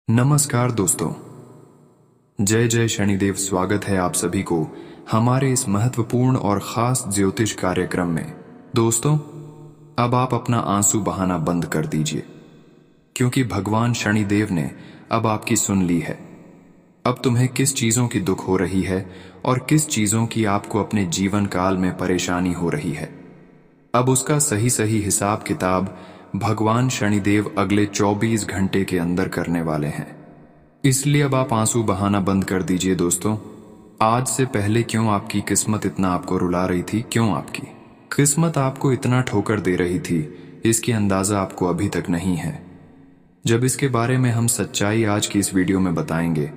नमस्कार दोस्तों। जय जय शनिदेव। स्वागत है आप सभी को हमारे इस महत्वपूर्ण और खास ज्योतिष कार्यक्रम में। दोस्तों, अब आप अपना आंसू बहाना बंद कर दीजिए, क्योंकि भगवान शनिदेव ने अब आपकी सुन ली है। अब तुम्हें किस चीजों की दुख हो रही है और किस चीजों की आपको अपने जीवन काल में परेशानी हो रही है, अब उसका सही सही हिसाब किताब भगवान शनिदेव अगले 24 घंटे के अंदर करने वाले हैं। इसलिए अब आप आंसू बहाना बंद कर दीजिए दोस्तों। आज से पहले क्यों आपकी किस्मत इतना आपको रुला रही थी, क्यों आपकी किस्मत आपको इतना ठोकर दे रही थी, इसकी अंदाजा आपको अभी तक नहीं है। जब इसके बारे में हम सच्चाई आज की इस वीडियो में बताएंगे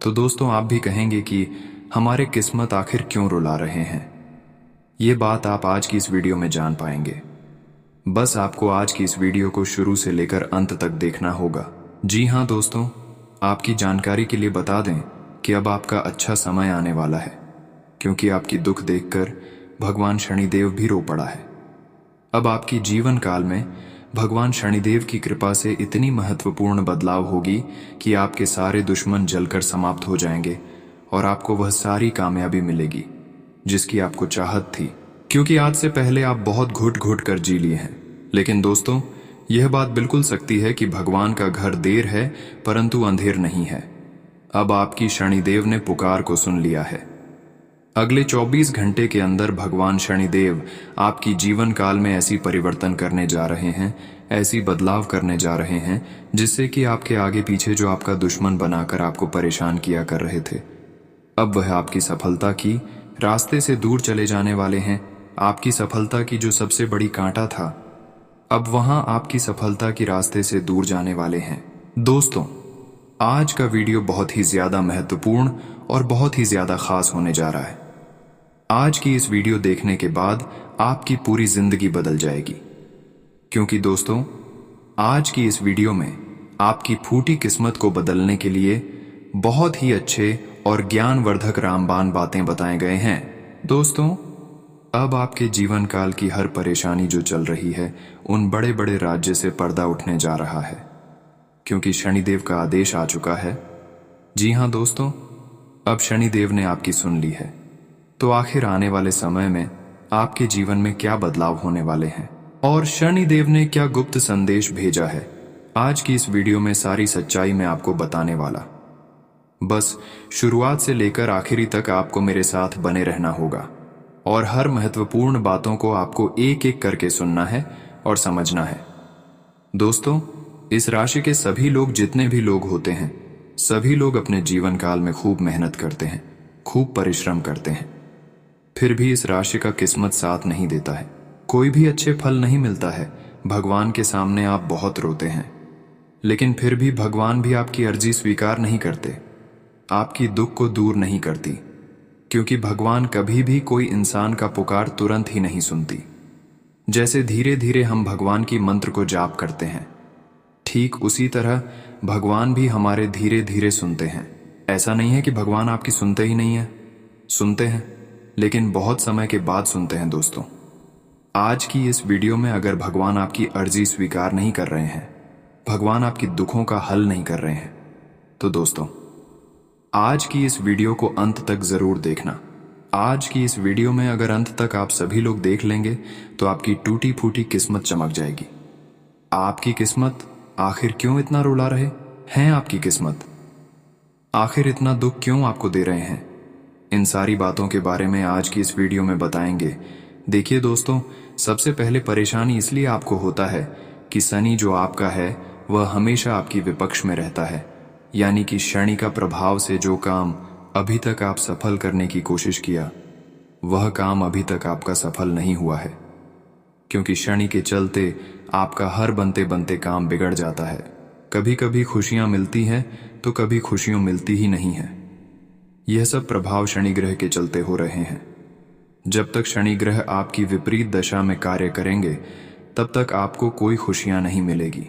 तो दोस्तों आप भी कहेंगे कि हमारे किस्मत आखिर क्यों रुला रहे हैं। ये बात आप आज की इस वीडियो में जान पाएंगे। बस आपको आज की इस वीडियो को शुरू से लेकर अंत तक देखना होगा। जी हाँ दोस्तों, आपकी जानकारी के लिए बता दें कि अब आपका अच्छा समय आने वाला है, क्योंकि आपकी दुख देखकर भगवान शनिदेव भी रो पड़ा है। अब आपकी जीवन काल में भगवान शनिदेव की कृपा से इतनी महत्वपूर्ण बदलाव होगी कि आपके सारे दुश्मन जलकर समाप्त हो जाएंगे और आपको वह सारी कामयाबी मिलेगी जिसकी आपको चाहत थी, क्योंकि आज से पहले आप बहुत घुट घुट कर जी लिए हैं। लेकिन दोस्तों, यह बात बिल्कुल सच्ची है कि भगवान का घर देर है परंतु अंधेर नहीं है। अब आपकी शनिदेव ने पुकार को सुन लिया है। अगले 24 घंटे के अंदर भगवान शनिदेव आपकी जीवन काल में ऐसी परिवर्तन करने जा रहे हैं, ऐसी बदलाव करने जा रहे हैं, जिससे कि आपके आगे पीछे जो आपका दुश्मन बनाकर आपको परेशान किया कर रहे थे, अब वह आपकी सफलता की रास्ते से दूर चले जाने वाले हैं। आपकी सफलता की जो सबसे बड़ी कांटा था, अब वहां आपकी सफलता की रास्ते से दूर जाने वाले हैं। दोस्तों, आज का वीडियो बहुत ही ज्यादा महत्वपूर्ण और बहुत ही ज्यादा खास होने जा रहा है। आज की इस वीडियो देखने के बाद आपकी पूरी जिंदगी बदल जाएगी, क्योंकि दोस्तों आज की इस वीडियो में आपकी फूटी किस्मत को बदलने के लिए बहुत ही अच्छे और ज्ञानवर्धक रामबाण बातें बताए गए हैं। दोस्तों, अब आपके जीवन काल की हर परेशानी जो चल रही है, उन बड़े बड़े राज्य से पर्दा उठने जा रहा है, क्योंकि शनिदेव का आदेश आ चुका है। जी हाँ दोस्तों, अब शनिदेव ने आपकी सुन ली है। तो आखिर आने वाले समय में आपके जीवन में क्या बदलाव होने वाले हैं और शनिदेव ने क्या गुप्त संदेश भेजा है, आज की इस वीडियो में सारी सच्चाई मैं आपको बताने वाला। बस शुरुआत से लेकर आखिरी तक आपको मेरे साथ बने रहना होगा और हर महत्वपूर्ण बातों को आपको एक एक करके सुनना है और समझना है। दोस्तों, इस राशि के सभी लोग, जितने भी लोग होते हैं, सभी लोग अपने जीवन काल में खूब मेहनत करते हैं, खूब परिश्रम करते हैं, फिर भी इस राशि का किस्मत साथ नहीं देता है, कोई भी अच्छे फल नहीं मिलता है। भगवान के सामने आप बहुत रोते हैं, लेकिन फिर भी भगवान भी आपकी अर्जी स्वीकार नहीं करते, आपकी दुख को दूर नहीं करती, क्योंकि भगवान कभी भी कोई इंसान का पुकार तुरंत ही नहीं सुनती। जैसे धीरे धीरे हम भगवान की मंत्र को जाप करते हैं, ठीक उसी तरह भगवान भी हमारे धीरे धीरे सुनते हैं। ऐसा नहीं है कि भगवान आपकी सुनते ही नहीं है, सुनते हैं, लेकिन बहुत समय के बाद सुनते हैं। दोस्तों, आज की इस वीडियो में अगर भगवान आपकी अर्जी स्वीकार नहीं कर रहे हैं, भगवान आपकी दुखों का हल नहीं कर रहे हैं, तो दोस्तों आज की इस वीडियो को अंत तक जरूर देखना। आज की इस वीडियो में अगर अंत तक आप सभी लोग देख लेंगे तो आपकी टूटी फूटी किस्मत चमक जाएगी। आपकी किस्मत आखिर क्यों इतना रुला रहे हैं, आपकी किस्मत आखिर इतना दुख क्यों आपको दे रहे हैं, इन सारी बातों के बारे में आज की इस वीडियो में बताएंगे। देखिए दोस्तों, सबसे पहले परेशानी इसलिए आपको होता है कि शनि जो आपका है वह हमेशा आपकी विपक्ष में रहता है, यानी कि शनि का प्रभाव से जो काम अभी तक आप सफल करने की कोशिश किया, वह काम अभी तक आपका सफल नहीं हुआ है, क्योंकि शनि के चलते आपका हर बनते बनते काम बिगड़ जाता है। कभी कभी खुशियां मिलती हैं तो कभी खुशियां मिलती ही नहीं है। यह सब प्रभाव शनि ग्रह के चलते हो रहे हैं। जब तक शनि ग्रह आपकी विपरीत दशा में कार्य करेंगे, तब तक आपको कोई खुशियां नहीं मिलेगी।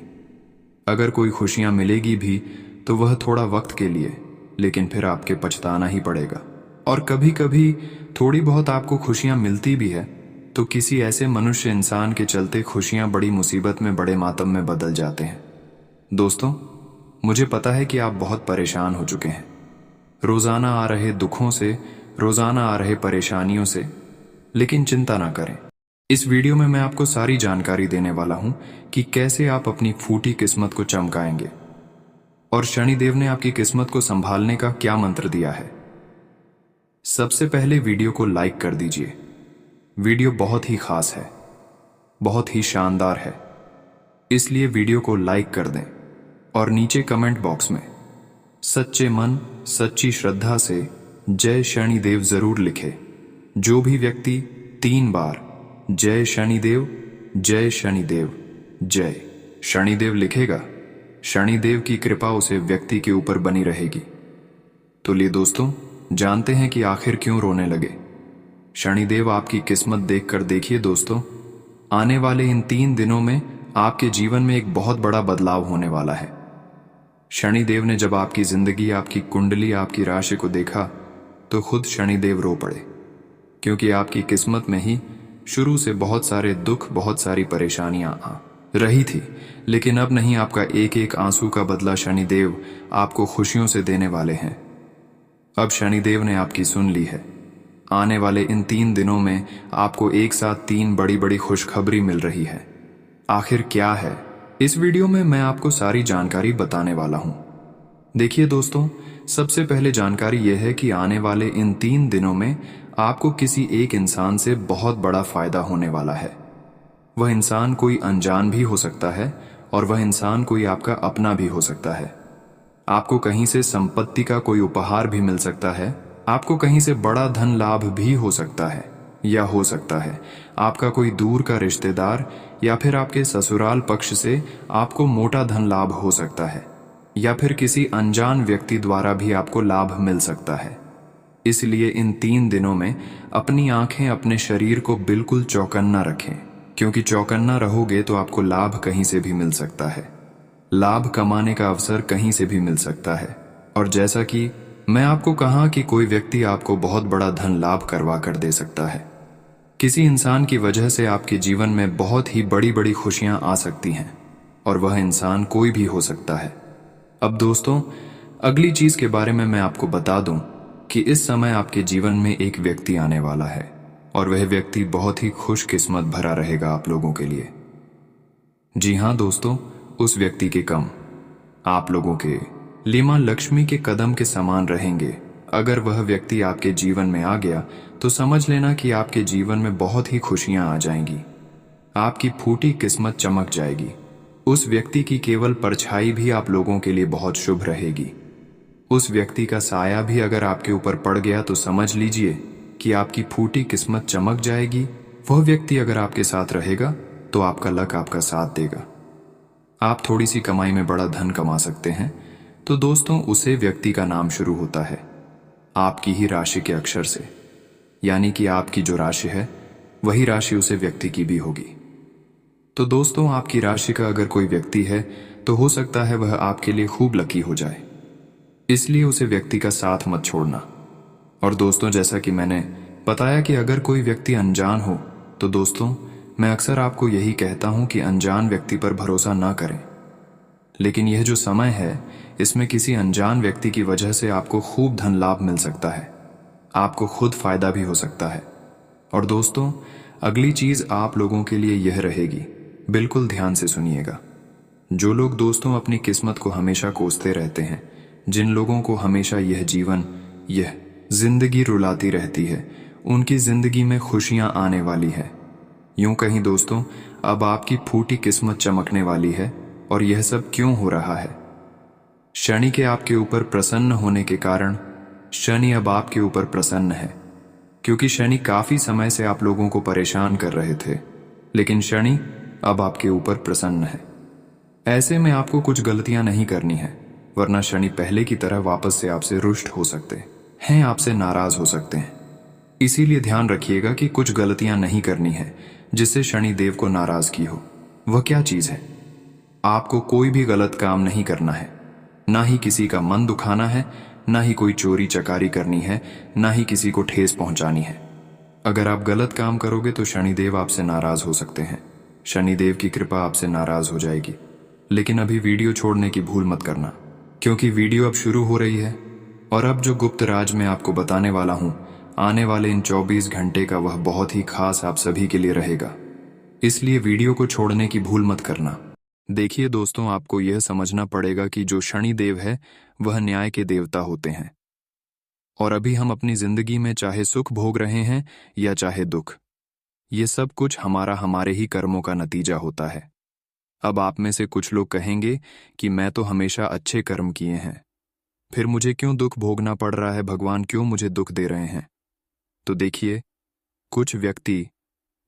अगर कोई खुशियां मिलेगी भी तो वह थोड़ा वक्त के लिए, लेकिन फिर आपके पछताना ही पड़ेगा। और कभी कभी थोड़ी बहुत आपको खुशियां मिलती भी है तो किसी ऐसे मनुष्य इंसान के चलते खुशियां बड़ी मुसीबत में, बड़े मातम में बदल जाते हैं। दोस्तों, मुझे पता है कि आप बहुत परेशान हो चुके हैं, रोजाना आ रहे दुखों से, रोजाना आ रहे परेशानियों से। लेकिन चिंता ना करें, इस वीडियो में मैं आपको सारी जानकारी देने वाला हूं कि कैसे आप अपनी फूटी किस्मत को चमकाएंगे और शनिदेव ने आपकी किस्मत को संभालने का क्या मंत्र दिया है। सबसे पहले वीडियो को लाइक कर दीजिए। वीडियो बहुत ही खास है, बहुत ही शानदार है, इसलिए वीडियो को लाइक कर दें और नीचे कमेंट बॉक्स में सच्चे मन सच्ची श्रद्धा से जय शनिदेव जरूर लिखे। जो भी व्यक्ति 3 बार जय शनिदेव जय शनिदेव जय शनिदेव लिखेगा, शनिदेव की कृपा उसे व्यक्ति के ऊपर बनी रहेगी। तो लिए दोस्तों, जानते हैं कि आखिर क्यों रोने लगे। शनिदेव आपकी किस्मत देखकर देखिए दोस्तों, आने वाले इन 3 दिनों में आपके जीवन में एक बहुत बड़ा बदलाव होने वाला है। शनिदेव ने जब आपकी जिंदगी, आपकी कुंडली, आपकी राशि को देखा तो खुद शनिदेव रो पड़े, क्योंकि आपकी किस्मत में ही शुरू से बहुत सारे दुख, बहुत सारी परेशानियां आ रही थी। लेकिन अब नहीं, आपका एक एक आंसू का बदला शनिदेव आपको खुशियों से देने वाले हैं। अब शनिदेव ने आपकी सुन ली है। आने वाले इन 3 दिनों में आपको एक साथ 3 बड़ी बड़ी खुशखबरी मिल रही है। आखिर क्या है, इस वीडियो में मैं आपको सारी जानकारी बताने वाला हूं। देखिए दोस्तों, सबसे पहले जानकारी यह है कि आने वाले इन 3 दिनों में आपको किसी एक इंसान से बहुत बड़ा फायदा होने वाला है। वह इंसान कोई अनजान भी हो सकता है और वह इंसान कोई आपका अपना भी हो सकता है। आपको कहीं से संपत्ति का कोई उपहार भी मिल सकता है, आपको कहीं से बड़ा धन लाभ भी हो सकता है, या हो सकता है आपका कोई दूर का रिश्तेदार या फिर आपके ससुराल पक्ष से आपको मोटा धन लाभ हो सकता है, या फिर किसी अनजान व्यक्ति द्वारा भी आपको लाभ मिल सकता है। इसलिए इन 3 दिनों में अपनी आंखें, अपने शरीर को बिल्कुल चौकन्ना रखें, क्योंकि चौकन्ना रहोगे तो आपको लाभ कहीं से भी मिल सकता है। लाभ कमाने का अवसर कहीं से भी मिल सकता है। और जैसा कि मैं आपको कहा कि कोई व्यक्ति आपको बहुत बड़ा धन लाभ करवा कर दे सकता है। किसी इंसान की वजह से आपके जीवन में बहुत ही बड़ी बड़ी खुशियां आ सकती हैं, और वह इंसान कोई भी हो सकता है। अब दोस्तों, अगली चीज के बारे में मैं आपको बता दूं कि इस समय आपके जीवन में एक व्यक्ति आने वाला है, और वह व्यक्ति बहुत ही खुशकिस्मत भरा रहेगा आप लोगों के लिए। जी हाँ दोस्तों, उस व्यक्ति के कम आप लोगों के लिए मां लक्ष्मी के कदम के समान रहेंगे। अगर वह व्यक्ति आपके जीवन में आ गया तो समझ लेना कि आपके जीवन में बहुत ही खुशियां आ जाएंगी, आपकी फूटी किस्मत चमक जाएगी। उस व्यक्ति की केवल परछाई भी आप लोगों के लिए बहुत शुभ रहेगी। उस व्यक्ति का साया भी अगर आपके ऊपर पड़ गया तो समझ लीजिए कि आपकी फूटी किस्मत चमक जाएगी। वह व्यक्ति अगर आपके साथ रहेगा तो आपका लक आपका साथ देगा। आप थोड़ी सी कमाई में बड़ा धन कमा सकते हैं। तो दोस्तों, उसे व्यक्ति का नाम शुरू होता है आपकी ही राशि के अक्षर से, यानी कि आपकी जो राशि है वही राशि उसे व्यक्ति की भी होगी। तो दोस्तों, आपकी राशि का अगर कोई व्यक्ति है तो हो सकता है वह आपके लिए खूब लकी हो जाए, इसलिए उसे व्यक्ति का साथ मत छोड़ना। और दोस्तों, जैसा कि मैंने बताया कि अगर कोई व्यक्ति अनजान हो तो दोस्तों, मैं अक्सर आपको यही कहता हूं कि अनजान व्यक्ति पर भरोसा ना करें। लेकिन यह जो समय है, इसमें किसी अनजान व्यक्ति की वजह से आपको खूब धन लाभ मिल सकता है, आपको खुद फायदा भी हो सकता है। और दोस्तों, अगली चीज आप लोगों के लिए यह रहेगी, बिल्कुल ध्यान से सुनिएगा। जो लोग दोस्तों अपनी किस्मत को हमेशा कोसते रहते हैं, जिन लोगों को हमेशा यह जीवन, यह जिंदगी रुलाती रहती है, उनकी जिंदगी में खुशियां आने वाली है। यूं कहीं दोस्तों, अब आपकी फूटी किस्मत चमकने वाली है। और यह सब क्यों हो रहा है? शनि के आपके ऊपर प्रसन्न होने के कारण शनि अब आपके ऊपर प्रसन्न है, क्योंकि शनि काफी समय से आप लोगों को परेशान कर रहे थे, लेकिन शनि अब आपके ऊपर प्रसन्न है। ऐसे में आपको कुछ गलतियां नहीं करनी है, वरना शनि पहले की तरह वापस से आपसे रुष्ट हो सकते हैं, आपसे नाराज हो सकते हैं। इसीलिए ध्यान रखिएगा कि कुछ गलतियां नहीं करनी है जिससे शनि देव को नाराज की हो। वह क्या चीज है? आपको कोई भी गलत काम नहीं करना है, ना ही किसी का मन दुखाना है, ना ही कोई चोरी चकारी करनी है, ना ही किसी को ठेस पहुंचानी है। अगर आप गलत काम करोगे तो शनिदेव आपसे नाराज हो सकते हैं, शनिदेव की कृपा आपसे नाराज हो जाएगी। लेकिन अभी वीडियो छोड़ने की भूल मत करना। क्योंकि वीडियो अब शुरू हो रही है और अब जो गुप्त राज मैं आपको बताने वाला हूँ, आने वाले इन 24 घंटे का वह बहुत ही खास आप सभी के लिए रहेगा। इसलिए वीडियो को छोड़ने की भूल मत करना। देखिए दोस्तों, आपको यह समझना पड़ेगा कि जो शनि देव है वह न्याय के देवता होते हैं। और अभी हम अपनी जिंदगी में चाहे सुख भोग रहे हैं या चाहे दुख, ये सब कुछ हमारे ही कर्मों का नतीजा होता है। अब आप में से कुछ लोग कहेंगे कि मैं तो हमेशा अच्छे कर्म किए हैं, फिर मुझे क्यों दुख भोगना पड़ रहा है, भगवान क्यों मुझे दुख दे रहे हैं। तो देखिए, कुछ व्यक्ति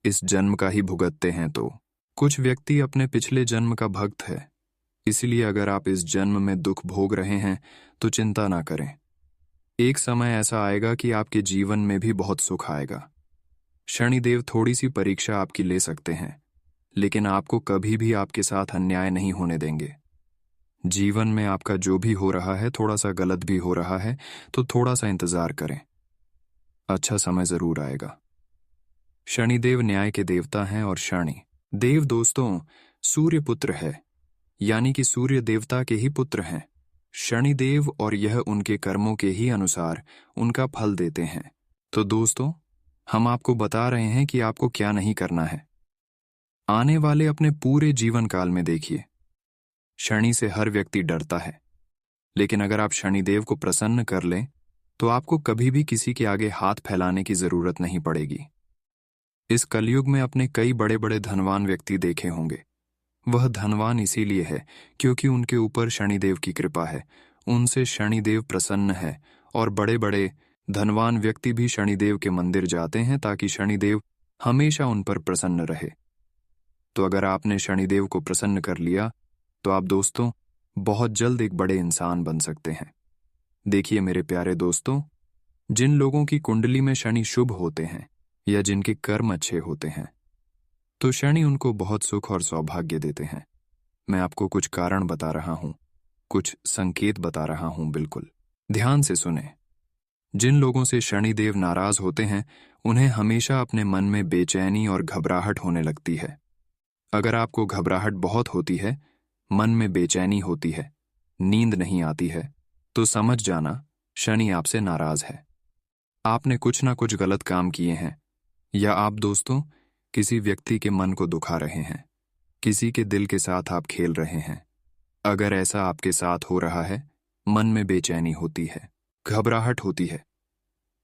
इस जन्म का ही भुगतते हैं, तो कुछ व्यक्ति अपने पिछले जन्म का भक्त है। इसलिए अगर आप इस जन्म में दुख भोग रहे हैं तो चिंता ना करें। एक समय ऐसा आएगा कि आपके जीवन में भी बहुत सुख आएगा। शनिदेव थोड़ी सी परीक्षा आपकी ले सकते हैं, लेकिन आपको कभी भी आपके साथ अन्याय नहीं होने देंगे। जीवन में आपका जो भी हो रहा है, थोड़ा सा गलत भी हो रहा है, तो थोड़ा सा इंतजार करें, अच्छा समय जरूर आएगा। शनिदेव न्याय के देवता हैं और शनि देव दोस्तों सूर्य पुत्र है, यानी कि सूर्य देवता के ही पुत्र हैं शनिदेव, और यह उनके कर्मों के ही अनुसार उनका फल देते हैं। तो दोस्तों, हम आपको बता रहे हैं कि आपको क्या नहीं करना है। आने वाले अपने पूरे जीवन काल में देखिए, शनि से हर व्यक्ति डरता है, लेकिन अगर आप शनिदेव को प्रसन्न कर लें तो आपको कभी भी किसी के आगे हाथ फैलाने की जरूरत नहीं पड़ेगी। इस कलयुग में अपने कई बड़े बड़े धनवान व्यक्ति देखे होंगे। वह धनवान इसीलिए है क्योंकि उनके ऊपर शनिदेव की कृपा है, उनसे शनिदेव प्रसन्न है, और बड़े बड़े धनवान व्यक्ति भी शनिदेव के मंदिर जाते हैं ताकि शनिदेव हमेशा उन पर प्रसन्न रहे। तो अगर आपने शनिदेव को प्रसन्न कर लिया तो आप दोस्तों बहुत जल्द एक बड़े इंसान बन सकते हैं। देखिए मेरे प्यारे दोस्तों, जिन लोगों की कुंडली में शनि शुभ होते हैं या जिनके कर्म अच्छे होते हैं, तो शनि उनको बहुत सुख और सौभाग्य देते हैं। मैं आपको कुछ कारण बता रहा हूं, कुछ संकेत बता रहा हूं, बिल्कुल ध्यान से सुने। जिन लोगों से शनिदेव नाराज होते हैं, उन्हें हमेशा अपने मन में बेचैनी और घबराहट होने लगती है। अगर आपको घबराहट बहुत होती है, मन में बेचैनी होती है, नींद नहीं आती है, तो समझ जाना शनि आपसे नाराज है। आपने कुछ ना कुछ गलत काम किए हैं, या आप दोस्तों किसी व्यक्ति के मन को दुखा रहे हैं, किसी के दिल के साथ आप खेल रहे हैं। अगर ऐसा आपके साथ हो रहा है, मन में बेचैनी होती है, घबराहट होती है,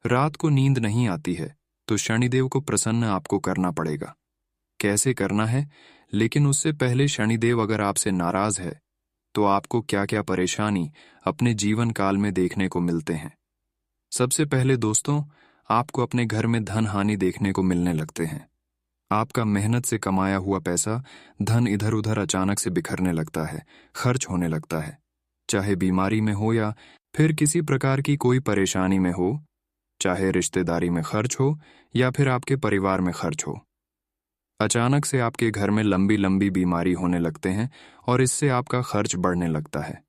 रात को नींद नहीं आती है, तो शनिदेव को प्रसन्न आपको करना पड़ेगा। कैसे करना है, लेकिन उससे पहले शनिदेव अगर आपसे नाराज है तो आपको क्या क्या परेशानी अपने जीवन काल में देखने को मिलते हैं। सबसे पहले दोस्तों, आपको अपने घर में धन हानि देखने को मिलने लगते हैं। आपका मेहनत से कमाया हुआ पैसा, धन इधर उधर अचानक से बिखरने लगता है, खर्च होने लगता है, चाहे बीमारी में हो या फिर किसी प्रकार की कोई परेशानी में हो, चाहे रिश्तेदारी में खर्च हो या फिर आपके परिवार में खर्च हो। अचानक से आपके घर में लंबी लंबी बीमारी होने लगते हैं और इससे आपका खर्च बढ़ने लगता है।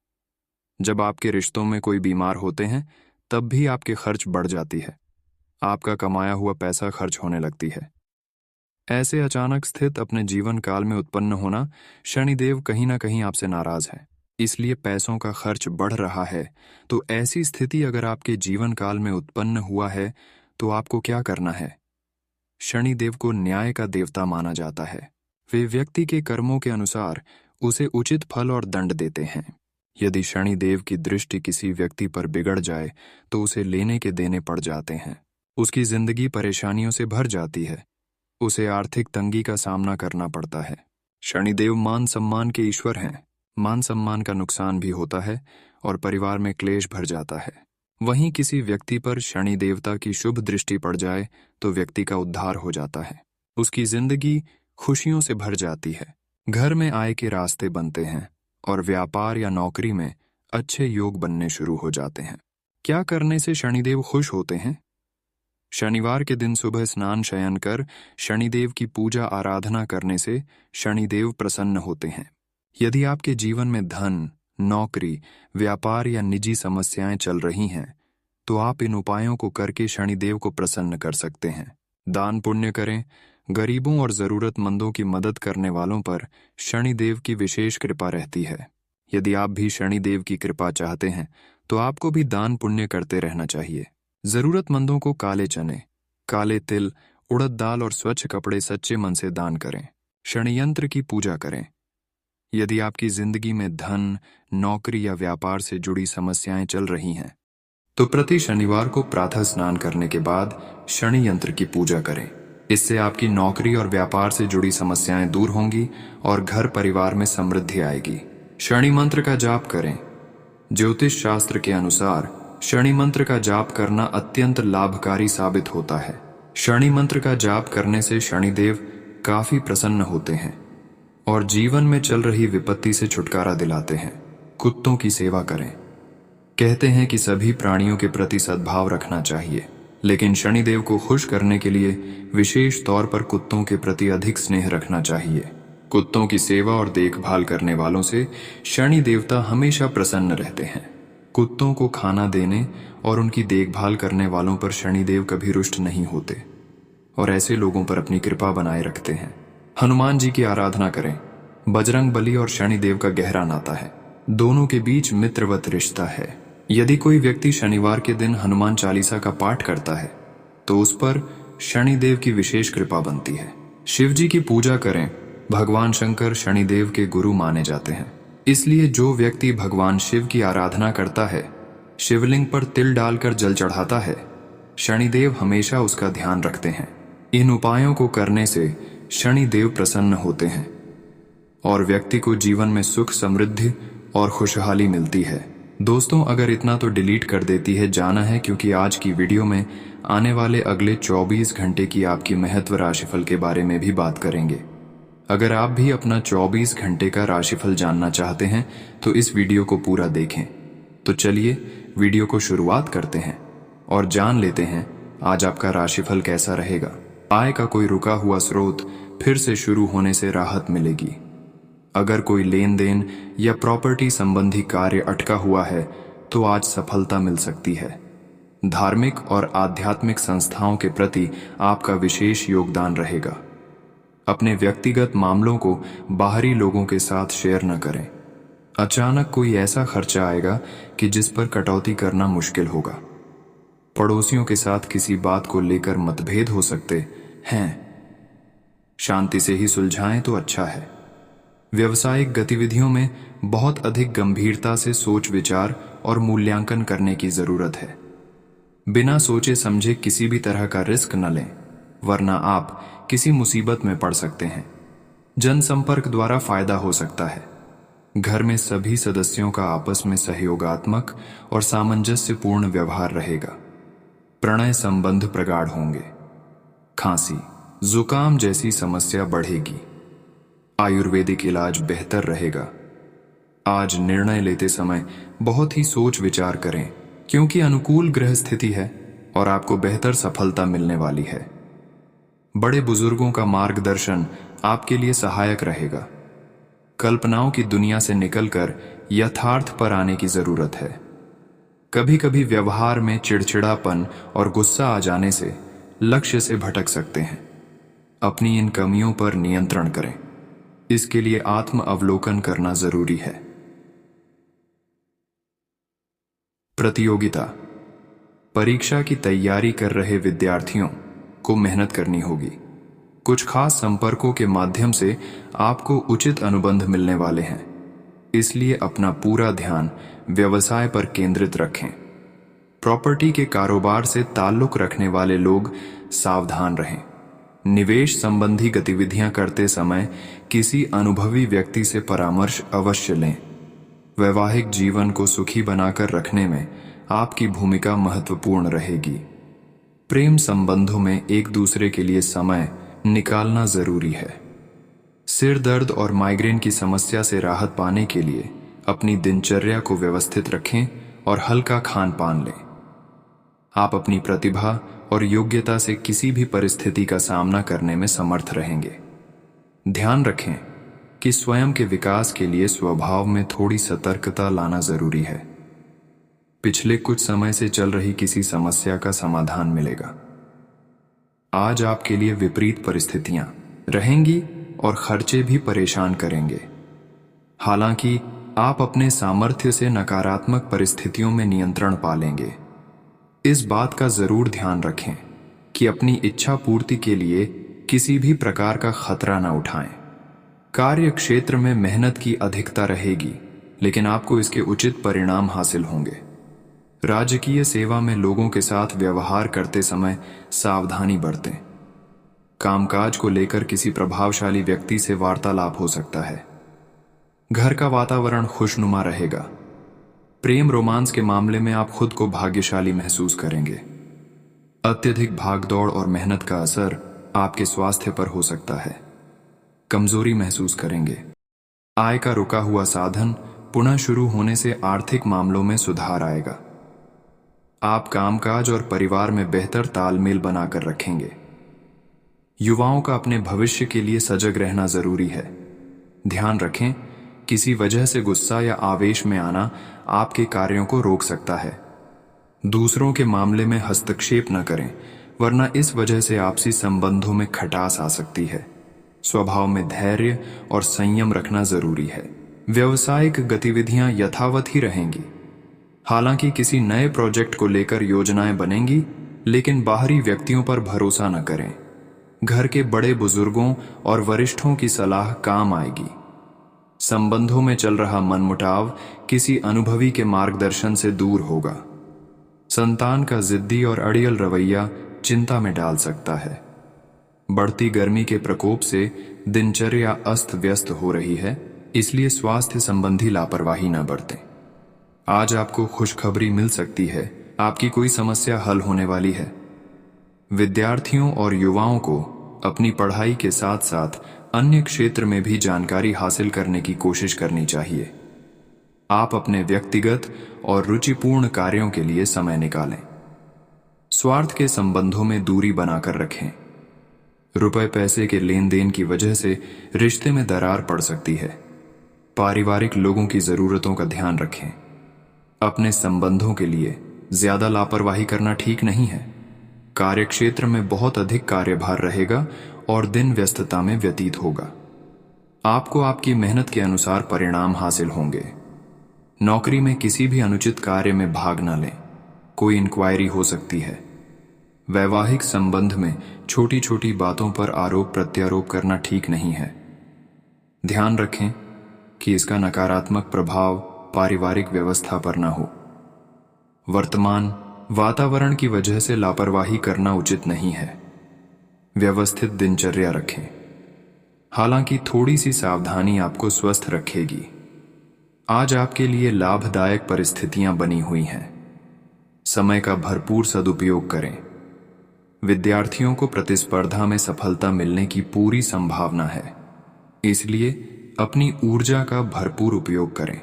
जब आपके रिश्तों में कोई बीमार होते हैं, तब भी आपके खर्च बढ़ जाती है, आपका कमाया हुआ पैसा खर्च होने लगती है। ऐसे अचानक स्थित अपने जीवन काल में उत्पन्न होना, शनिदेव कहीं ना कहीं आपसे नाराज है, इसलिए पैसों का खर्च बढ़ रहा है। तो ऐसी स्थिति अगर आपके जीवन काल में उत्पन्न हुआ है तो आपको क्या करना है। शनिदेव को न्याय का देवता माना जाता है। वे व्यक्ति के कर्मों के अनुसार उसे उचित फल और दंड देते हैं। यदि शनिदेव की दृष्टि किसी व्यक्ति पर बिगड़ जाए तो उसे लेने के देने पड़ जाते हैं, उसकी जिंदगी परेशानियों से भर जाती है, उसे आर्थिक तंगी का सामना करना पड़ता है। शनिदेव मान सम्मान के ईश्वर हैं, मान सम्मान का नुकसान भी होता है और परिवार में क्लेश भर जाता है। वहीं किसी व्यक्ति पर शनि देवता की शुभ दृष्टि पड़ जाए तो व्यक्ति का उद्धार हो जाता है, उसकी जिंदगी खुशियों से भर जाती है, घर में आय के रास्ते बनते हैं और व्यापार या नौकरी में अच्छे योग बनने शुरू हो जाते हैं। क्या करने से शनिदेव खुश होते हैं? शनिवार के दिन सुबह स्नान शयन कर शनिदेव की पूजा आराधना करने से शनिदेव प्रसन्न होते हैं। यदि आपके जीवन में धन, नौकरी, व्यापार या निजी समस्याएं चल रही हैं, तो आप इन उपायों को करके शनिदेव को प्रसन्न कर सकते हैं। दान पुण्य करें, गरीबों और जरूरतमंदों की मदद करने वालों पर शनिदेव की विशेष कृपा रहती है। यदि आप भी शनिदेव की कृपा चाहते हैं तो आपको भी दान पुण्य करते रहना चाहिए। जरूरतमंदों को काले चने, काले तिल, उड़द दाल और स्वच्छ कपड़े सच्चे मन से दान करें। षड्यंत्र की पूजा करें। यदि आपकी जिंदगी में धन, नौकरी या व्यापार से जुड़ी समस्याएं चल रही हैं तो प्रति शनिवार को प्रातः स्नान करने के बाद शनि यंत्र की पूजा करें। इससे आपकी नौकरी और व्यापार से जुड़ी समस्याएं दूर होंगी और घर परिवार में समृद्धि आएगी। शनि मंत्र का जाप करें। ज्योतिष शास्त्र के अनुसार शनि मंत्र का जाप करना अत्यंत लाभकारी साबित होता है। शनि मंत्र का जाप करने से शनिदेव काफी प्रसन्न होते हैं और जीवन में चल रही विपत्ति से छुटकारा दिलाते हैं। कुत्तों की सेवा करें। कहते हैं कि सभी प्राणियों के प्रति सद्भाव रखना चाहिए, लेकिन शनिदेव को खुश करने के लिए विशेष तौर पर कुत्तों के प्रति अधिक स्नेह रखना चाहिए। कुत्तों की सेवा और देखभाल करने वालों से शनि देवता हमेशा प्रसन्न रहते हैं। कुत्तों को खाना देने और उनकी देखभाल करने वालों पर शनिदेव कभी रुष्ट नहीं होते और ऐसे लोगों पर अपनी कृपा बनाए रखते हैं। हनुमान जी की आराधना करें। बजरंग बली और शनिदेव का गहरा नाता है। दोनों के बीच मित्रवत रिश्ता है। यदि कोई व्यक्ति शनिवार के दिन हनुमान चालीसा का पाठ करता है तो उस पर शनिदेव की विशेष कृपा बनती है। शिव जी की पूजा करें। भगवान शंकर शनिदेव के गुरु माने जाते हैं, इसलिए जो व्यक्ति भगवान शिव की आराधना करता है, शिवलिंग पर तिल डालकर जल चढ़ाता है, शनिदेव हमेशा उसका ध्यान रखते हैं। इन उपायों को करने से शनिदेव प्रसन्न होते हैं और व्यक्ति को जीवन में सुख, समृद्धि और खुशहाली मिलती है। दोस्तों, अगर इतना तो डिलीट कर देती है जाना है, क्योंकि आज की वीडियो में आने वाले अगले 24 घंटे की आपकी महत्व राशिफल के बारे में भी बात करेंगे। अगर आप भी अपना 24 घंटे का राशिफल जानना चाहते हैं तो इस वीडियो को पूरा देखें। तो चलिए वीडियो को शुरुआत करते हैं और जान लेते हैं आज आपका राशिफल कैसा रहेगा। आय का कोई रुका हुआ स्रोत फिर से शुरू होने से राहत मिलेगी। अगर कोई लेन देन या प्रॉपर्टी संबंधी कार्य अटका हुआ है तो आज सफलता मिल सकती है। धार्मिक और आध्यात्मिक संस्थाओं के प्रति आपका विशेष योगदान रहेगा। अपने व्यक्तिगत मामलों को बाहरी लोगों के साथ शेयर न करें। अचानक कोई ऐसा खर्चा आएगा कि जिस पर कटौती करना मुश्किल होगा। पड़ोसियों के साथ किसी बात को लेकर मतभेद हो सकते हैं, शांति से ही सुलझाएं तो अच्छा है। व्यावसायिक गतिविधियों में बहुत अधिक गंभीरता से सोच विचार और मूल्यांकन करने की जरूरत है। बिना सोचे समझे किसी भी तरह का रिस्क न लें, वरना आप किसी मुसीबत में पड़ सकते हैं। जनसंपर्क द्वारा फायदा हो सकता है। घर में सभी सदस्यों का आपस में सहयोगात्मक और सामंजस्यपूर्ण व्यवहार रहेगा। प्रणय संबंध प्रगाढ़ होंगे। खांसी, जुकाम जैसी समस्या बढ़ेगी। आयुर्वेदिक इलाज बेहतर रहेगा। आज निर्णय लेते समय बहुत ही सोच विचार करें, क्योंकि अनुकूल ग्रह स्थिति है और आपको बेहतर सफलता मिलने वाली है। बड़े बुजुर्गों का मार्गदर्शन आपके लिए सहायक रहेगा। कल्पनाओं की दुनिया से निकलकर यथार्थ पर आने की जरूरत है। कभी कभी व्यवहार में चिड़चिड़ापन और गुस्सा आ जाने से लक्ष्य से भटक सकते हैं। अपनी इन कमियों पर नियंत्रण करें। इसके लिए आत्म अवलोकन करना जरूरी है। प्रतियोगिता, परीक्षा की तैयारी कर रहे विद्यार्थियों को मेहनत करनी होगी। कुछ खास संपर्कों के माध्यम से आपको उचित अनुबंध मिलने वाले हैं, इसलिए अपना पूरा ध्यान व्यवसाय पर केंद्रित रखें। प्रॉपर्टी के कारोबार से ताल्लुक रखने वाले लोग सावधान रहें। निवेश संबंधी गतिविधियां करते समय किसी अनुभवी व्यक्ति से परामर्श अवश्य लें। वैवाहिक जीवन को सुखी बनाकर रखने में आपकी भूमिका महत्वपूर्ण रहेगी। प्रेम संबंधों में एक दूसरे के लिए समय निकालना जरूरी है। सिर दर्द और माइग्रेन की समस्या से राहत पाने के लिए अपनी दिनचर्या को व्यवस्थित रखें और हल्का खान पान लें। आप अपनी प्रतिभा और योग्यता से किसी भी परिस्थिति का सामना करने में समर्थ रहेंगे। ध्यान रखें कि स्वयं के विकास के लिए स्वभाव में थोड़ी सतर्कता लाना जरूरी है। पिछले कुछ समय से चल रही किसी समस्या का समाधान मिलेगा। आज आपके लिए विपरीत परिस्थितियां रहेंगी और खर्चे भी परेशान करेंगे। हालांकि आप अपने सामर्थ्य से नकारात्मक परिस्थितियों में नियंत्रण पालेंगे। इस बात का जरूर ध्यान रखें कि अपनी इच्छा पूर्ति के लिए किसी भी प्रकार का खतरा न उठाएं। कार्य क्षेत्र में मेहनत की अधिकता रहेगी, लेकिन आपको इसके उचित परिणाम हासिल होंगे। राजकीय सेवा में लोगों के साथ व्यवहार करते समय सावधानी बरतें। कामकाज को लेकर किसी प्रभावशाली व्यक्ति से वार्तालाप हो सकता है। घर का वातावरण खुशनुमा रहेगा। प्रेम रोमांस के मामले में आप खुद को भाग्यशाली महसूस करेंगे। अत्यधिक भागदौड़ और मेहनत का असर आपके स्वास्थ्य पर हो सकता है। कमजोरी महसूस करेंगे। आय का रुका हुआ साधन पुनः शुरू होने से आर्थिक मामलों में सुधार आएगा। आप कामकाज और परिवार में बेहतर तालमेल बनाकर रखेंगे। युवाओं का अपने भविष्य के लिए सजग रहना जरूरी है। ध्यान रखें, किसी वजह से गुस्सा या आवेश में आना आपके कार्यों को रोक सकता है। दूसरों के मामले में हस्तक्षेप न करें, वरना इस वजह से आपसी संबंधों में खटास आ सकती है। स्वभाव में धैर्य और संयम रखना जरूरी है। व्यावसायिक गतिविधियां यथावत ही रहेंगी। हालांकि किसी नए प्रोजेक्ट को लेकर योजनाएं बनेंगी, लेकिन बाहरी व्यक्तियों पर भरोसा न करें। घर के बड़े बुजुर्गों और वरिष्ठों की सलाह काम आएगी। संबंधों में चल रहा मनमुटाव किसी अनुभवी के मार्गदर्शन से दूर होगा। संतान का जिद्दी और अड़ियल रवैया चिंता में डाल सकता है। बढ़ती गर्मी के प्रकोप से दिनचर्या अस्त व्यस्त हो रही है, इसलिए स्वास्थ्य संबंधी लापरवाही न बरतें। आज आपको खुशखबरी मिल सकती है, आपकी कोई समस्या हल होने वाली है। विद्यार्थियों और युवाओं को अपनी पढ़ाई के साथ साथ अन्य क्षेत्र में भी जानकारी हासिल करने की कोशिश करनी चाहिए। आप अपने व्यक्तिगत और रुचिपूर्ण कार्यों के लिए समय निकालें। स्वार्थ के संबंधों में दूरी बनाकर रखें। रुपए पैसे के लेन देन की वजह से रिश्ते में दरार पड़ सकती है। पारिवारिक लोगों की जरूरतों का ध्यान रखें। अपने संबंधों के लिए ज्यादा लापरवाही करना ठीक नहीं है। कार्यक्षेत्र में बहुत अधिक कार्यभार रहेगा और दिन व्यस्तता में व्यतीत होगा। आपको आपकी मेहनत के अनुसार परिणाम हासिल होंगे। नौकरी में किसी भी अनुचित कार्य में भाग न लें, कोई इंक्वायरी हो सकती है। वैवाहिक संबंध में छोटी छोटी बातों पर आरोप प्रत्यारोप करना ठीक नहीं है। ध्यान रखें कि इसका नकारात्मक प्रभाव पारिवारिक व्यवस्था पर न हो। वर्तमान वातावरण की वजह से लापरवाही करना उचित नहीं है। व्यवस्थित दिनचर्या रखें। हालांकि थोड़ी सी सावधानी आपको स्वस्थ रखेगी। आज आपके लिए लाभदायक परिस्थितियां बनी हुई हैं। समय का भरपूर सदुपयोग करें। विद्यार्थियों को प्रतिस्पर्धा में सफलता मिलने की पूरी संभावना है, इसलिए अपनी ऊर्जा का भरपूर उपयोग करें।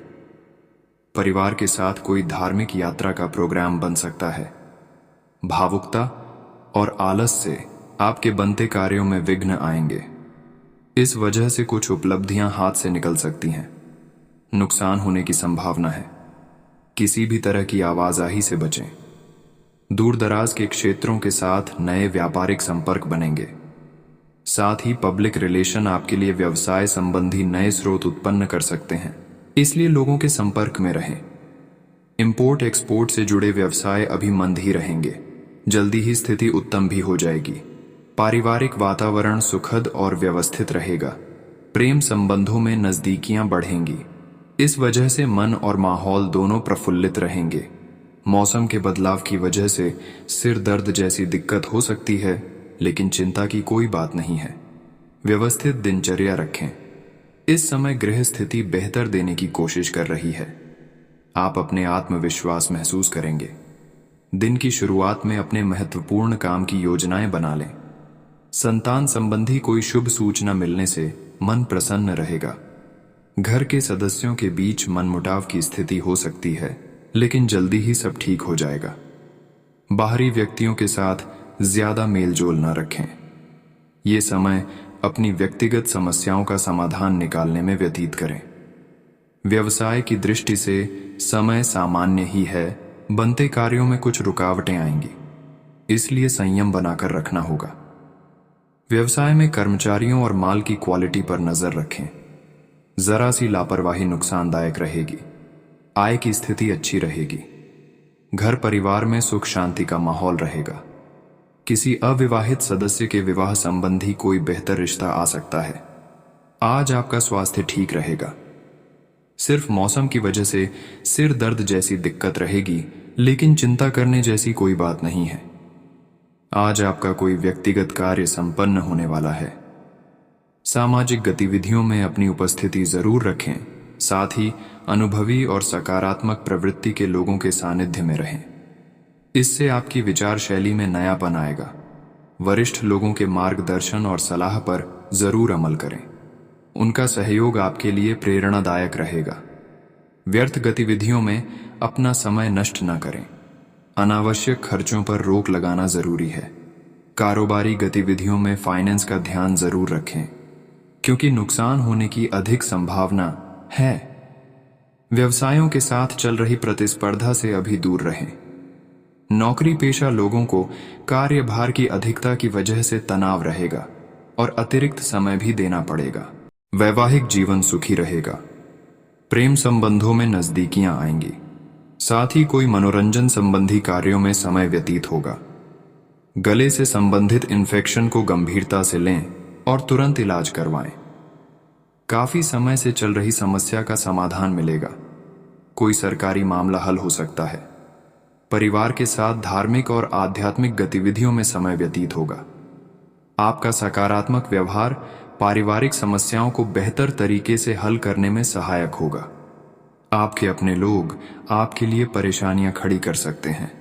परिवार के साथ कोई धार्मिक यात्रा का प्रोग्राम बन सकता है। भावुकता और आलस से आपके बनते कार्यों में विघ्न आएंगे। इस वजह से कुछ उपलब्धियां हाथ से निकल सकती हैं। नुकसान होने की संभावना है। किसी भी तरह की आवाजाही से बचें। दूर दराज के क्षेत्रों के साथ नए व्यापारिक संपर्क बनेंगे। साथ ही पब्लिक रिलेशन आपके लिए व्यवसाय संबंधी नए स्रोत उत्पन्न कर सकते हैं, इसलिए लोगों के संपर्क में रहें। इंपोर्ट एक्सपोर्ट से जुड़े व्यवसाय अभी मंद ही रहेंगे। जल्दी ही स्थिति उत्तम भी हो जाएगी। पारिवारिक वातावरण सुखद और व्यवस्थित रहेगा। प्रेम संबंधों में नजदीकियां बढ़ेंगी। इस वजह से मन और माहौल दोनों प्रफुल्लित रहेंगे। मौसम के बदलाव की वजह से सिर दर्द जैसी दिक्कत हो सकती है, लेकिन चिंता की कोई बात नहीं है। व्यवस्थित दिनचर्या रखें। इस समय गृह स्थिति बेहतर देने की कोशिश कर रही है। आप अपने आत्मविश्वास महसूस करेंगे। दिन की शुरुआत में अपने महत्वपूर्ण काम की योजनाएं बना लें। संतान संबंधी कोई शुभ सूचना मिलने से मन प्रसन्न रहेगा। घर के सदस्यों के बीच मनमुटाव की स्थिति हो सकती है, लेकिन जल्दी ही सब ठीक हो जाएगा। बाहरी व्यक्तियों के साथ ज्यादा मेलजोल न रखें। ये समय अपनी व्यक्तिगत समस्याओं का समाधान निकालने में व्यतीत करें। व्यवसाय की दृष्टि से समय सामान्य ही है। बनते कार्यों में कुछ रुकावटें आएंगी, इसलिए संयम बनाकर रखना होगा। व्यवसाय में कर्मचारियों और माल की क्वालिटी पर नजर रखें। जरा सी लापरवाही नुकसानदायक रहेगी। आय की स्थिति अच्छी रहेगी। घर परिवार में सुख शांति का माहौल रहेगा। किसी अविवाहित सदस्य के विवाह संबंधी कोई बेहतर रिश्ता आ सकता है। आज आपका स्वास्थ्य ठीक रहेगा। सिर्फ मौसम की वजह से सिर दर्द जैसी दिक्कत रहेगी, लेकिन चिंता करने जैसी कोई बात नहीं है। आज आपका कोई व्यक्तिगत कार्य संपन्न होने वाला है। सामाजिक गतिविधियों में अपनी उपस्थिति जरूर रखें, साथ ही अनुभवी और सकारात्मक प्रवृत्ति के लोगों के सानिध्य में रहें। इससे आपकी विचार शैली में नयापन आएगा। वरिष्ठ लोगों के मार्गदर्शन और सलाह पर जरूर अमल करें। उनका सहयोग आपके लिए प्रेरणादायक रहेगा। व्यर्थ गतिविधियों में अपना समय नष्ट न करें। अनावश्यक खर्चों पर रोक लगाना जरूरी है। कारोबारी गतिविधियों में फाइनेंस का ध्यान जरूर रखें, क्योंकि नुकसान होने की अधिक संभावना है। व्यवसायों के साथ चल रही प्रतिस्पर्धा से अभी दूर रहें। नौकरी पेशा लोगों को कार्यभार की अधिकता की वजह से तनाव रहेगा और अतिरिक्त समय भी देना पड़ेगा। वैवाहिक जीवन सुखी रहेगा। प्रेम संबंधों में नजदीकियां आएंगी। साथ ही कोई मनोरंजन संबंधी कार्यों में समय व्यतीत होगा। गले से संबंधित इन्फेक्शन को गंभीरता से लें और तुरंत इलाज करवाएं। काफी समय से चल रही समस्या का समाधान मिलेगा। कोई सरकारी मामला हल हो सकता है। परिवार के साथ धार्मिक और आध्यात्मिक गतिविधियों में समय व्यतीत होगा। आपका सकारात्मक व्यवहार पारिवारिक समस्याओं को बेहतर तरीके से हल करने में सहायक होगा। आपके अपने लोग आपके लिए परेशानियां खड़ी कर सकते हैं।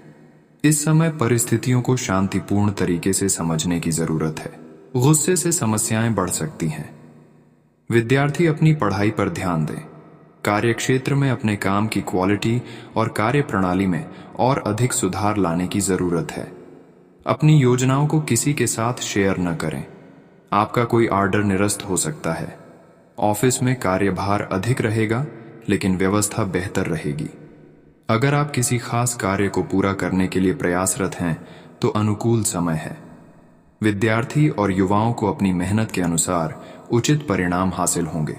इस समय परिस्थितियों को शांतिपूर्ण तरीके से समझने की जरूरत है। गुस्से से समस्याएं बढ़ सकती हैं। विद्यार्थी अपनी पढ़ाई पर ध्यान दें। कार्यक्षेत्र में अपने काम की क्वालिटी और कार्य प्रणाली में और अधिक सुधार लाने की जरूरत है। अपनी योजनाओं को किसी के साथ शेयर न करें। आपका कोई ऑर्डर निरस्त हो सकता है। ऑफिस में कार्यभार अधिक रहेगा, लेकिन व्यवस्था बेहतर रहेगी। अगर आप किसी खास कार्य को पूरा करने के लिए प्रयासरत हैं, तो अनुकूल समय है। विद्यार्थी और युवाओं को अपनी मेहनत के अनुसार उचित परिणाम हासिल होंगे।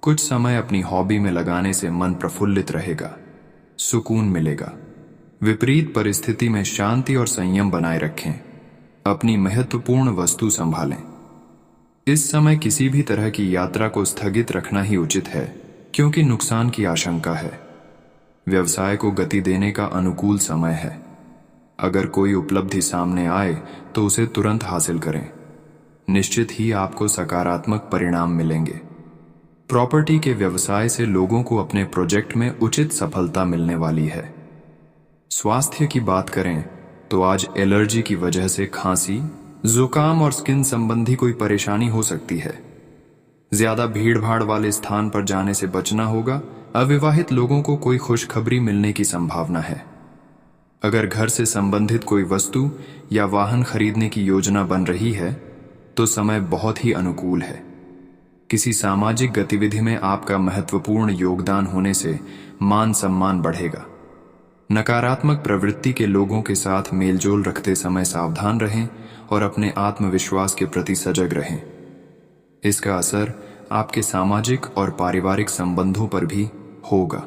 कुछ समय अपनी हॉबी में लगाने से मन प्रफुल्लित रहेगा, सुकून मिलेगा। विपरीत परिस्थिति में शांति और संयम बनाए रखें। अपनी महत्वपूर्ण वस्तु संभालें। इस समय किसी भी तरह की यात्रा को स्थगित रखना ही उचित है, क्योंकि नुकसान की आशंका है। व्यवसाय को गति देने का अनुकूल समय है। अगर कोई उपलब्धि सामने आए तो उसे तुरंत हासिल करें। निश्चित ही आपको सकारात्मक परिणाम मिलेंगे। प्रॉपर्टी के व्यवसाय से लोगों को अपने प्रोजेक्ट में उचित सफलता मिलने वाली है। स्वास्थ्य की बात करें तो आज एलर्जी की वजह से खांसी, जुकाम और स्किन संबंधी कोई परेशानी हो सकती है। ज्यादा भीड़ भाड़ वाले स्थान पर जाने से बचना होगा। अविवाहित लोगों को कोई खुशखबरी मिलने की संभावना है। अगर घर से संबंधित कोई वस्तु या वाहन खरीदने की योजना बन रही है, तो समय बहुत ही अनुकूल है। किसी सामाजिक गतिविधि में आपका महत्वपूर्ण योगदान होने से मान सम्मान बढ़ेगा। नकारात्मक प्रवृत्ति के लोगों के साथ मेलजोल रखते समय सावधान रहें और अपने आत्मविश्वास के प्रति सजग रहें। इसका असर आपके सामाजिक और पारिवारिक संबंधों पर भी होगा।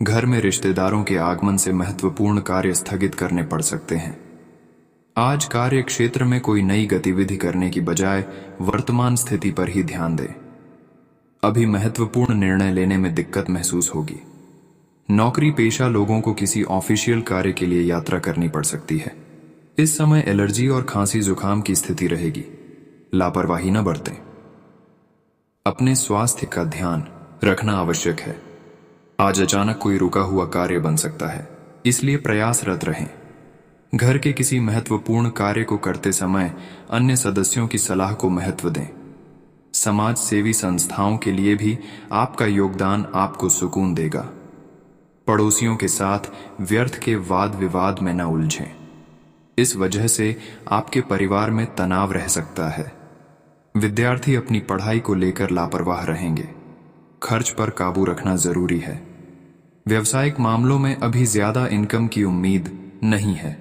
घर में रिश्तेदारों के आगमन से महत्वपूर्ण कार्य स्थगित करने पड़ सकते हैं। आज कार्य क्षेत्र में कोई नई गतिविधि करने की बजाय वर्तमान स्थिति पर ही ध्यान दें। अभी महत्वपूर्ण निर्णय लेने में दिक्कत महसूस होगी। नौकरी पेशा लोगों को किसी ऑफिशियल कार्य के लिए यात्रा करनी पड़ सकती है। इस समय एलर्जी और खांसी जुकाम की स्थिति रहेगी। लापरवाही न बरतें। अपने स्वास्थ्य का ध्यान रखना आवश्यक है। आज अचानक कोई रुका हुआ कार्य बन सकता है, इसलिए प्रयासरत रहें। घर के किसी महत्वपूर्ण कार्य को करते समय अन्य सदस्यों की सलाह को महत्व दें। समाज सेवी संस्थाओं के लिए भी आपका योगदान आपको सुकून देगा। पड़ोसियों के साथ व्यर्थ के वाद विवाद में न उलझें। इस वजह से आपके परिवार में तनाव रह सकता है। विद्यार्थी अपनी पढ़ाई को लेकर लापरवाह रहेंगे। खर्च पर काबू रखना जरूरी है। व्यवसायिक मामलों में अभी ज्यादा इनकम की उम्मीद नहीं है,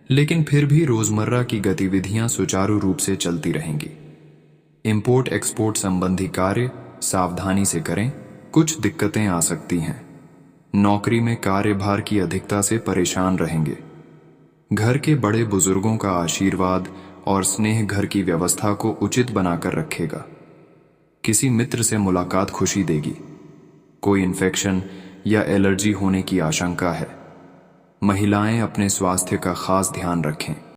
लेकिन फिर भी रोजमर्रा की गतिविधियां सुचारू रूप से चलती रहेंगी। इंपोर्ट एक्सपोर्ट संबंधी कार्य सावधानी से करें, कुछ दिक्कतें आ सकती हैं। नौकरी में कार्यभार की अधिकता से परेशान रहेंगे। घर के बड़े बुजुर्गों का आशीर्वाद और स्नेह घर की व्यवस्था को उचित बनाकर रखेगा। किसी मित्र से मुलाकात खुशी देगी। कोई इन्फेक्शन या एलर्जी होने की आशंका है। महिलाएं अपने स्वास्थ्य का खास ध्यान रखें।